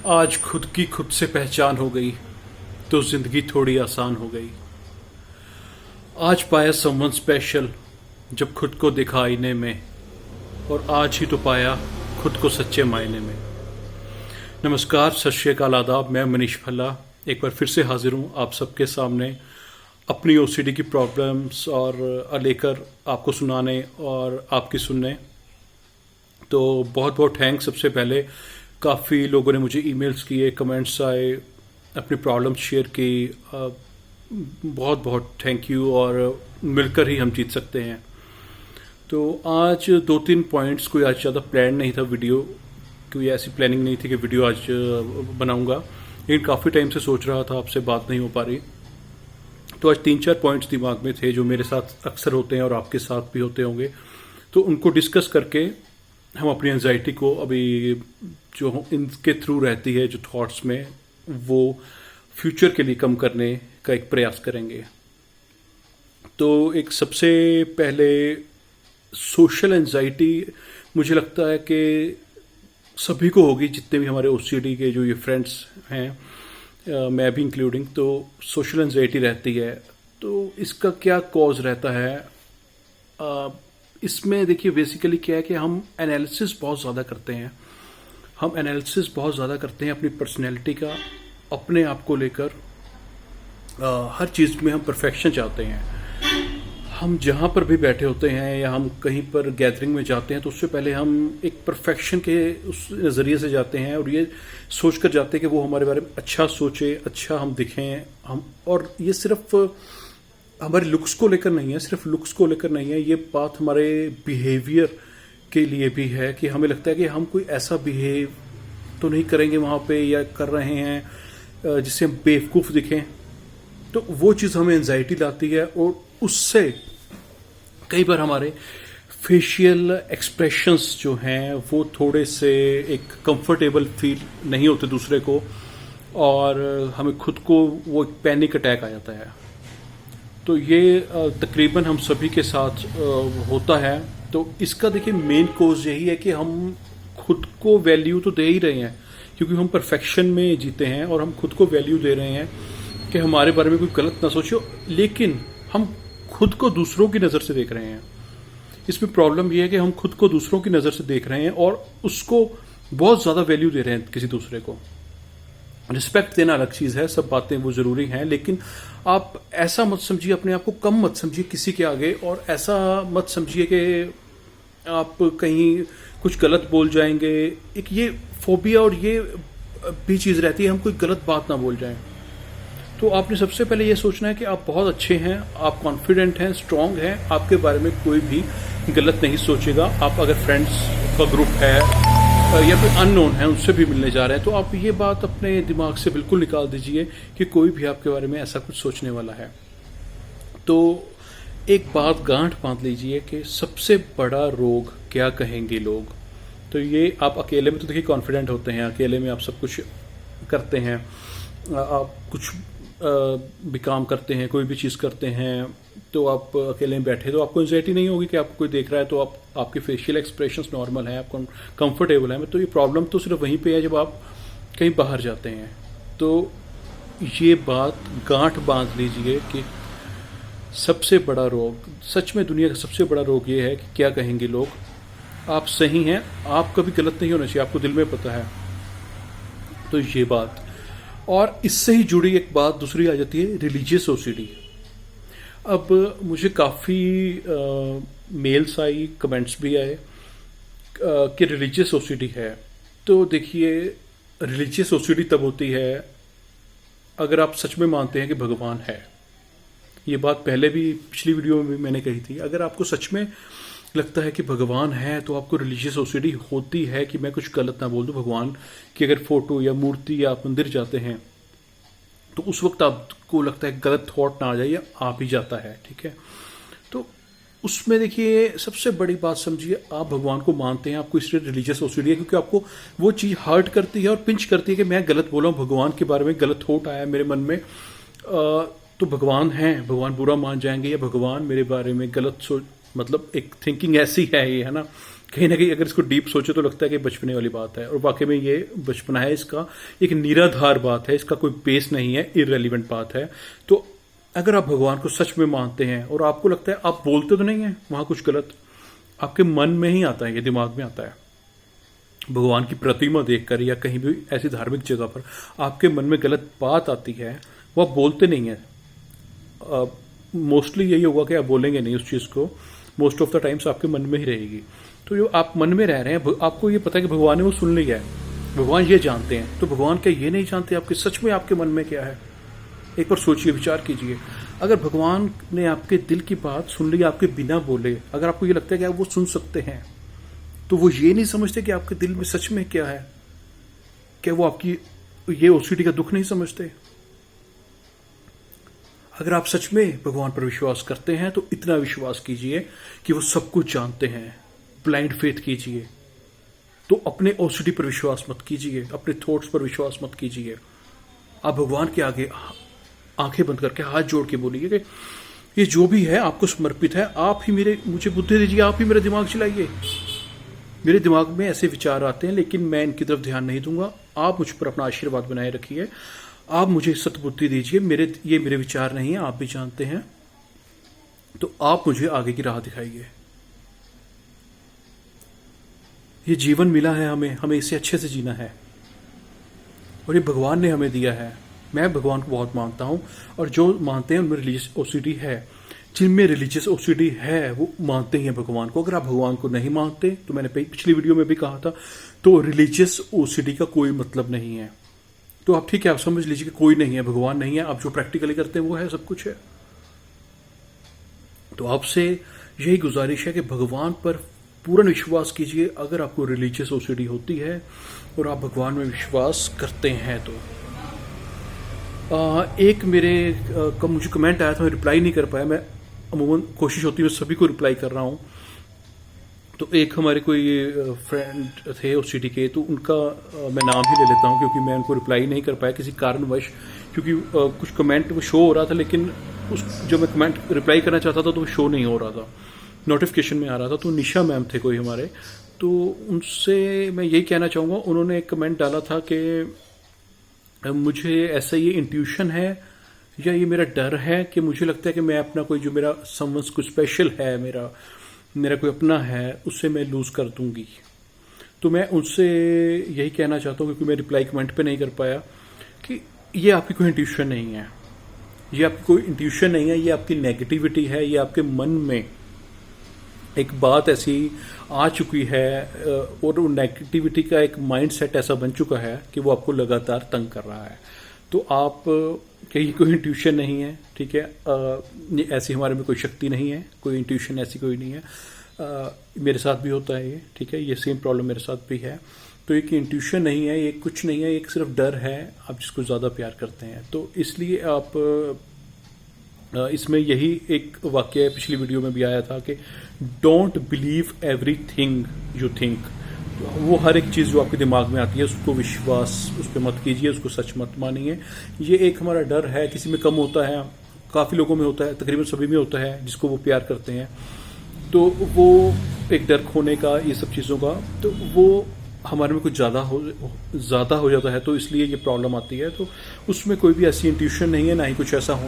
आज खुद की खुद से पहचान हो गई तो जिंदगी थोड़ी आसान हो गई। आज पाया समवन स्पेशल जब खुद को देखा आईने में, और आज ही तो पाया खुद को सच्चे मायने में। नमस्कार, सत श्री अकाल, आदाब। मैं मनीष भल्ला एक बार फिर से हाजिर हूँ आप सबके सामने अपनी ओसीडी की प्रॉब्लम्स और लेकर आपको सुनाने और आपकी सुनने। तो बहुत बहुत थैंक्स। सबसे पहले काफ़ी लोगों ने मुझे ईमेल्स किए, कमेंट्स आए, अपनी प्रॉब्लम्स शेयर की। बहुत बहुत थैंक यू, और मिलकर ही हम जीत सकते हैं। तो आज 2-3 पॉइंट्स, कोई आज ज़्यादा प्लान नहीं था वीडियो, कोई ऐसी प्लानिंग नहीं थी कि वीडियो आज बनाऊंगा, लेकिन काफ़ी टाइम से सोच रहा था, आपसे बात नहीं हो पा रही। तो आज 3-4 पॉइंट्स दिमाग में थे जो मेरे साथ अक्सर होते हैं और आपके साथ भी होते होंगे। तो उनको डिस्कस करके हम अपनी एंजाइटी को अभी जो इनके थ्रू रहती है, जो थॉट्स में, वो फ्यूचर के लिए कम करने का एक प्रयास करेंगे। तो एक सबसे पहले सोशल एंजाइटी मुझे लगता है कि सभी को होगी, जितने भी हमारे ओसीडी के जो ये फ्रेंड्स हैं, मैं भी इंक्लूडिंग। तो सोशल एंजाइटी रहती है। तो इसका क्या कॉज रहता है? इसमें देखिए बेसिकली क्या है कि हम एनालिसिस बहुत ज़्यादा करते हैं। हम एनालिसिस बहुत ज़्यादा करते हैं अपनी पर्सनैलिटी का, अपने आप को लेकर। हर चीज़ में हम परफेक्शन चाहते हैं। हम जहाँ पर भी बैठे होते हैं या हम कहीं पर गैदरिंग में जाते हैं तो उससे पहले हम एक परफेक्शन के उस नज़रिए से जाते हैं और ये सोच कर जाते हैं कि वो हमारे बारे में अच्छा सोचे, अच्छा हम दिखें। और ये सिर्फ हमारे लुक्स को लेकर नहीं है, सिर्फ लुक्स को लेकर नहीं है, ये बात हमारे बिहेवियर के लिए भी है कि हमें लगता है कि हम कोई ऐसा बिहेव तो नहीं करेंगे वहाँ पे या कर रहे हैं जिससे हम बेवकूफ़ दिखें। तो वो चीज़ हमें एंजाइटी लाती है, और उससे कई बार हमारे फेशियल एक्सप्रेशंस जो हैं वो थोड़े से एक कंफर्टेबल फील नहीं होते दूसरे को, और हमें खुद को वो एक पैनिक अटैक आ जाता है। तो ये तकरीबन हम सभी के साथ होता है। तो इसका देखिए मेन कोज यही है कि हम खुद को वैल्यू तो दे ही रहे हैं, क्योंकि हम परफेक्शन में जीते हैं और हम खुद को वैल्यू दे रहे हैं कि हमारे बारे में कोई गलत ना सोचो, लेकिन हम खुद को दूसरों की नज़र से देख रहे हैं। इसमें प्रॉब्लम यह है कि हम खुद को दूसरों की नज़र से देख रहे हैं और उसको बहुत ज़्यादा वैल्यू दे रहे हैं किसी दूसरे को। रिस्पेक्ट देना अलग चीज़ है, सब बातें वो ज़रूरी हैं, लेकिन आप ऐसा मत समझिए, अपने आप को कम मत समझिए किसी के आगे, और ऐसा मत समझिए कि आप कहीं कुछ गलत बोल जाएंगे। एक ये फोबिया और ये भी चीज़ रहती है, हम कोई गलत बात ना बोल जाएं। तो आपने सबसे पहले ये सोचना है कि आप बहुत अच्छे हैं, आप कॉन्फिडेंट हैं, स्ट्रांग हैं, आपके बारे में कोई भी गलत नहीं सोचेगा। आप अगर फ्रेंड्स का ग्रुप है या फिर अननोन है, उनसे भी मिलने जा रहे हैं, तो आप ये बात अपने दिमाग से बिल्कुल निकाल दीजिए कि कोई भी आपके बारे में ऐसा कुछ सोचने वाला है। तो एक बात गांठ बांध लीजिए कि सबसे बड़ा रोग क्या कहेंगे लोग। तो ये आप अकेले में तो देखिए कॉन्फिडेंट होते हैं, अकेले में आप सब कुछ करते हैं, आप कुछ भी काम करते हैं, कोई भी चीज़ करते हैं, तो आप अकेले में बैठे तो आपको एंजाइटी नहीं होगी कि आपको कोई देख रहा है। तो आपके फेशियल एक्सप्रेशंस नॉर्मल हैं, आप कंफर्टेबल हैं। तो ये प्रॉब्लम तो सिर्फ वहीं पे है जब आप कहीं बाहर जाते हैं। तो ये बात गांठ बांध लीजिए कि सबसे बड़ा रोग, सच में दुनिया का सबसे बड़ा रोग ये है कि क्या कहेंगे लोग। आप सही हैं, आप कभी गलत नहीं होना चाहिए, आपको दिल में पता है। तो ये बात, और इससे ही जुड़ी एक बात दूसरी आ जाती है, रिलीजियस ओसीडी। अब मुझे काफ़ी मेल्स आई, कमेंट्स भी आए कि रिलीजियस ओसीडी है। तो देखिए, रिलीजियस ओसीडी तब होती है अगर आप सच में मानते हैं कि भगवान है। ये बात पहले भी पिछली वीडियो में भी मैंने कही थी। अगर आपको सच में लगता है कि भगवान है तो आपको रिलीजियस ओसीडी होती है कि मैं कुछ गलत ना बोल दूं। भगवान की अगर फोटो या मूर्ति या आप मंदिर जाते हैं तो उस वक्त आपको लगता है गलत थॉट ना आ जाए, या आ भी जाता है, ठीक है। तो उसमें देखिए सबसे बड़ी बात समझिए, आप भगवान को मानते हैं, आपको इसलिए रिलीजियस ओसीडी है क्योंकि आपको वो चीज़ हर्ट करती है और पिंच करती है कि मैं गलत बोला हूँ, भगवान के बारे में गलत थॉट आया मेरे मन में। तो भगवान है, भगवान बुरा मान जाएंगे, या भगवान मेरे बारे में गलत सोच, मतलब एक थिंकिंग ऐसी है ये, है ना, कहीं ना कहीं अगर इसको डीप सोचे तो लगता है कि बचपने वाली बात है, और वाकई में ये बचपना है, इसका एक निराधार बात है, इसका कोई बेस नहीं है, इररेलीवेंट बात है। तो अगर आप भगवान को सच में मानते हैं और आपको लगता है, आप बोलते तो नहीं है वहां कुछ गलत, आपके मन में ही आता है, ये दिमाग में आता है। भगवान की प्रतिमा देखकर या कहीं भी ऐसी धार्मिक जगह पर आपके मन में गलत बात आती है, वो आप बोलते नहीं है। मोस्टली यही होगा कि आप बोलेंगे नहीं उस चीज़ को, मोस्ट ऑफ द टाइम्स आपके मन में ही रहेगी। तो जो आप मन में रह रहे हैं, आपको ये पता है कि भगवान ने वो सुन लिया है, भगवान ये जानते हैं, तो भगवान क्या ये नहीं जानते आपके सच में आपके मन में क्या है? एक बार सोचिए, विचार कीजिए। अगर भगवान ने आपके दिल की बात सुन ली आपके बिना बोले, अगर आपको ये लगता है कि आप वो सुन सकते हैं, तो वो ये नहीं समझते कि आपके दिल में सच में क्या है? क्या वो आपकी ये ओसीडी का दुख नहीं समझते? अगर आप सच में भगवान पर विश्वास करते हैं तो इतना विश्वास कीजिए कि वो सब कुछ जानते हैं। ब्लाइंड फेथ कीजिए। तो अपने ओसीडी पर विश्वास मत कीजिए, अपने थॉट्स पर विश्वास मत कीजिए। आप भगवान के आगे आंखें बंद करके हाथ जोड़ के बोलिए कि ये जो भी है आपको समर्पित है, आप ही मुझे बुद्धि दीजिए, आप ही मेरा दिमाग चलाइए। मेरे दिमाग में ऐसे विचार आते हैं लेकिन मैं इनकी तरफ ध्यान नहीं दूंगा, आप मुझ पर अपना आशीर्वाद बनाए रखिए, आप मुझे सतबुद्धि दीजिए, ये मेरे विचार नहीं है, आप भी जानते हैं, तो आप मुझे आगे की राह दिखाइए। ये जीवन मिला है हमें इसे अच्छे से जीना है, और ये भगवान ने हमें दिया है। मैं भगवान को बहुत मानता हूं, और जो मानते हैं उनमें रिलीजियस ओसीडी है, जिनमें रिलीजियस ओसीडी है वो मानते ही हैं भगवान को। अगर आप भगवान को नहीं मानते, तो मैंने पिछली वीडियो में भी कहा था, तो रिलीजियस ओसीडी का कोई मतलब नहीं है। तो आप ठीक है, आप समझ लीजिए कि कोई नहीं है, भगवान नहीं है, आप जो प्रैक्टिकली करते हैं वो है, सब कुछ है। तो आपसे यही गुजारिश है कि भगवान पर पूर्ण विश्वास कीजिए अगर आपको रिलीजियस ओसीडी होती है और आप भगवान में विश्वास करते हैं तो। एक मुझे कमेंट आया था, मैं रिप्लाई नहीं कर पाया। मैं अमूमन कोशिश होती है मैं सभी को रिप्लाई कर रहा हूँ। तो एक हमारे कोई फ्रेंड थे ओसीडी के, तो उनका मैं नाम ही ले लेता हूँ क्योंकि मैं उनको रिप्लाई नहीं कर पाया किसी कारणवश, क्योंकि कुछ कमेंट वो शो हो रहा था, लेकिन जो मैं कमेंट रिप्लाई करना चाहता था तो वो शो नहीं हो रहा था, नोटिफिकेशन में आ रहा था। तो निशा मैम थे कोई हमारे, तो उनसे मैं यही कहना चाहूँगा, उन्होंने एक कमेंट डाला था कि मुझे ऐसा ये इंट्यूशन है या ये मेरा डर है कि मुझे लगता है कि मैं अपना कोई जो मेरा समवंस कुछ स्पेशल है, मेरा कोई अपना है, उससे मैं लूज कर दूंगी। तो मैं उनसे यही कहना चाहता हूँ, क्योंकि मैं रिप्लाई कमेंट पे नहीं कर पाया, कि ये आपकी कोई इंट्यूशन नहीं है, ये आपकी कोई इंट्यूशन नहीं है, ये आपकी नेगेटिविटी है, ये आपके मन में एक बात ऐसी आ चुकी है और वो नेगेटिविटी का एक माइंडसेट ऐसा बन चुका है कि वो आपको लगातार तंग कर रहा है। तो आप कहीं कोई इंट्यूशन नहीं है, ठीक है, ऐसी हमारे में कोई शक्ति नहीं है, कोई इंट्यूशन ऐसी कोई नहीं है। मेरे साथ भी होता है ये, ठीक है, ये सेम प्रॉब्लम मेरे साथ भी है। तो एक इंट्यूशन नहीं है, ये कुछ नहीं है, एक सिर्फ डर है, आप जिसको ज़्यादा प्यार करते हैं। तो इसलिए आप इसमें यही एक वाक्य पिछली वीडियो में भी आया था कि don't believe everything you think. वो हर एक चीज़ जो आपके दिमाग में आती है उसको विश्वास उस पर मत कीजिए, उसको सच मत मानिए। ये एक हमारा डर है, किसी में कम होता है, काफ़ी लोगों में होता है, तकरीबन सभी में होता है जिसको वो प्यार करते हैं। तो वो एक डर खोने का, ये सब चीज़ों का, तो वो हमारे में कुछ ज़्यादा हो जाता है, तो इसलिए ये प्रॉब्लम आती है। तो उसमें कोई भी ऐसी इंट्यूशन नहीं है, ना ही कुछ ऐसा होना